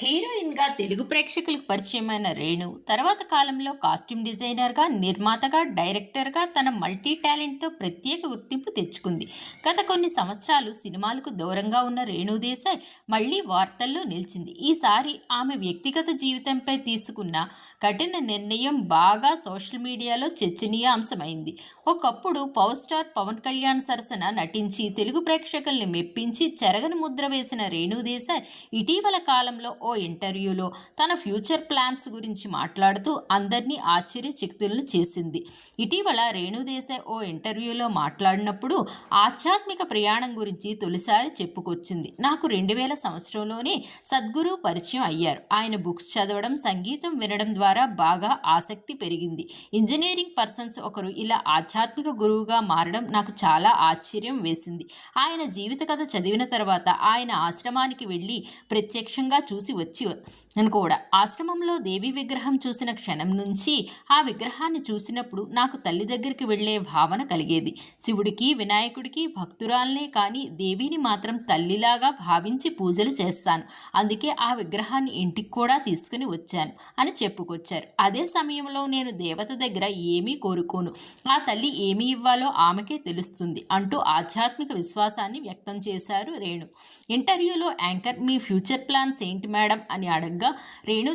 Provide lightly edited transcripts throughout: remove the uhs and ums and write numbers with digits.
హీరోయిన్‌గా తెలుగు ప్రేక్షకులకు పరిచయమైన రేణు, తర్వాత కాలంలో కాస్ట్యూమ్ డిజైనర్‌గా, నిర్మాతగా, డైరెక్టర్‌గా తన మల్టీ టాలెంట్‌తో ప్రత్యేక గుర్తింపు తెచ్చుకుంది. గత కొన్ని సంవత్సరాలు సినిమాలకు దూరంగా ఉన్న రేణు దేశాయ్ మళ్లీ వార్తల్లో నిలిచింది. ఈసారి ఆమె వ్యక్తిగత జీవితంపై తీసుకున్న కఠిన నిర్ణయం బాగా సోషల్ మీడియాలో చర్చనీయాంశమైంది. ఒకప్పుడు పవర్ స్టార్ పవన్ కళ్యాణ్ సరసన నటించి తెలుగు ప్రేక్షకుల్ని మెప్పించి చెరగని ముద్ర వేసిన రేణు దేశాయ్ ఇటీవల కాలంలో ఓ ఇంటర్వ్యూలో తన ఫ్యూచర్ ప్లాన్స్ గురించి మాట్లాడుతూ అందరినీ ఆశ్చర్యచకితులను చేసింది. ఇటీవల రేణు దేశాయ్ ఓ ఇంటర్వ్యూలో మాట్లాడినప్పుడు ఆధ్యాత్మిక ప్రయాణం గురించి తొలిసారి చెప్పుకొచ్చింది. నాకు 2000 సంవత్సరంలోనే సద్గురు పరిచయం అయ్యారు. ఆయన బుక్స్ చదవడం, సంగీతం వినడం ద్వారా బాగా ఆసక్తి పెరిగింది. ఇంజనీరింగ్ పర్సన్స్ ఒకరు ఇలా ఆధ్యాత్మిక గురువుగా మారడం నాకు చాలా ఆశ్చర్యం వేసింది. ఆయన జీవిత కథ చదివిన తర్వాత ఆయన ఆశ్రమానికి వెళ్ళి ప్రత్యక్షంగా చూసి వచ్చి కూడా ఆశ్రమంలో దేవి విగ్రహం చూసిన క్షణం నుంచి ఆ విగ్రహాన్ని చూసినప్పుడు నాకు తల్లి దగ్గరికి వెళ్లే భావన కలిగేది. శివుడికి, వినాయకుడికి భక్తురాలనే కానీ దేవిని మాత్రం తల్లిలాగా భావించి పూజలు చేస్తాను. అందుకే ఆ విగ్రహాన్ని ఇంటికి కూడా తీసుకుని వచ్చాను అని చెప్పుకొచ్చారు. అదే సమయంలో నేను దేవత దగ్గర ఏమీ కోరుకోను, ఆ తల్లి ఏమి ఇవ్వాలో ఆమెకే తెలుస్తుంది అంటూ ఆధ్యాత్మిక విశ్వాసాన్ని వ్యక్తం చేశారు రేణు. ఇంటర్వ్యూలో యాంకర్ మీ ఫ్యూచర్ ప్లాన్స్ ఏంటి మేడం అని అడగ్గా రేణు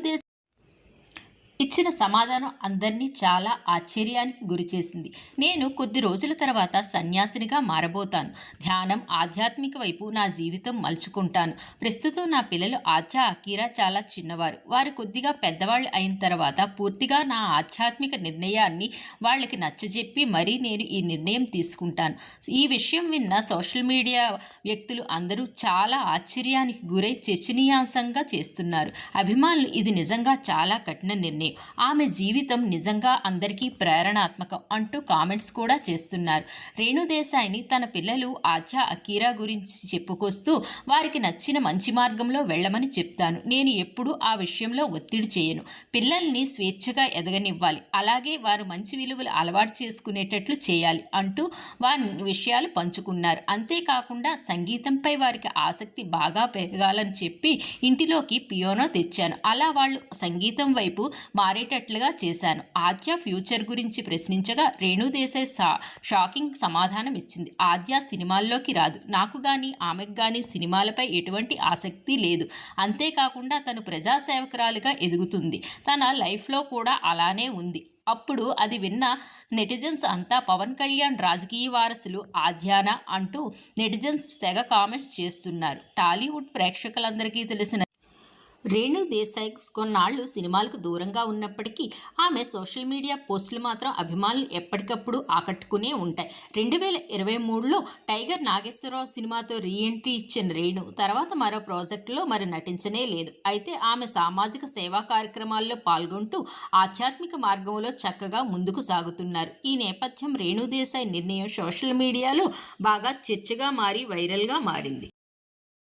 ఇచ్చిన సమాధానం అందరినీ చాలా ఆశ్చర్యానికి గురిచేసింది. నేను కొద్ది రోజుల తర్వాత సన్యాసినిగా మారబోతాను. ధ్యానం, ఆధ్యాత్మిక వైపు నా జీవితం మలుచుకుంటాను. ప్రస్తుతం నా పిల్లలు ఆద్య, అకీరా చాలా చిన్నవారు. వారు కొద్దిగా పెద్దవాళ్ళు అయిన తర్వాత పూర్తిగా నా ఆధ్యాత్మిక నిర్ణయాన్ని వాళ్ళకి నచ్చజెప్పి మరీ నేను ఈ నిర్ణయం తీసుకుంటాను. ఈ విషయం విన్న సోషల్ మీడియా వ్యక్తులు అందరూ చాలా ఆశ్చర్యానికి గురై చర్చనీయాంశంగా చేస్తున్నారు. అభిమానులు ఇది నిజంగా చాలా కఠిన నిర్ణయం, ఆమె జీవితం నిజంగా అందరికీ ప్రేరణాత్మకం అంటూ కామెంట్స్ కూడా చేస్తున్నారు. రేణు దేశాయ్ని తన పిల్లలు ఆద్య, అకీరా గురించి చెప్పుకొస్తూ వారికి నచ్చిన మంచి మార్గంలో వెళ్ళమని చెప్తాను. నేను ఎప్పుడూ ఆ విషయంలో ఒత్తిడి చేయను. పిల్లల్ని స్వేచ్ఛగా ఎదగనివ్వాలి, అలాగే వారు మంచి విలువలు అలవాటు చేసుకునేటట్లు చేయాలి అంటూ వారి విషయాలు పంచుకున్నారు. అంతేకాకుండా సంగీతంపై వారికి ఆసక్తి బాగా పెరగాలని చెప్పి ఇంటిలోకి పియానో తెచ్చాను. అలా వాళ్ళు సంగీతం వైపు మారేటట్లుగా చేశాను. ఆద్య ఫ్యూచర్ గురించి ప్రశ్నించగా రేణు దేశాయ్ షాకింగ్ సమాధానం ఇచ్చింది. ఆద్య సినిమాల్లోకి రాదు, నాకు కానీ ఆమెకు కానీ సినిమాలపై ఎటువంటి ఆసక్తి లేదు. అంతేకాకుండా తను ప్రజాసేవకురాలుగా ఎదుగుతుంది. తన లైఫ్లో కూడా అలానే ఉంది. అప్పుడు అది విన్న నెటిజన్స్ అంతా పవన్ కళ్యాణ్ రాజకీయ వారసులు ఆద్యానా అంటూ నెటిజన్స్ తెగ కామెంట్స్ చేస్తున్నారు. టాలీవుడ్ ప్రేక్షకులందరికీ తెలిసిన రేణు దేశాయ్ కొన్నాళ్లు సినిమాలకు దూరంగా ఉన్నప్పటికీ ఆమె సోషల్ మీడియా పోస్టులు మాత్రం అభిమానులు ఎప్పటికప్పుడు ఆకట్టుకునే ఉంటాయి. 2023లో టైగర్ నాగేశ్వరరావు సినిమాతో రీఎంట్రీ ఇచ్చిన రేణు తర్వాత మరో ప్రాజెక్టులో మరి నటించనే లేదు. అయితే ఆమె సామాజిక సేవా కార్యక్రమాల్లో పాల్గొంటూ ఆధ్యాత్మిక మార్గంలో చక్కగా ముందుకు సాగుతున్నారు. ఈ నేపథ్యం రేణు దేశాయ్ నిర్ణయం సోషల్ మీడియాలో బాగా చర్చగా మారి వైరల్గా మారింది.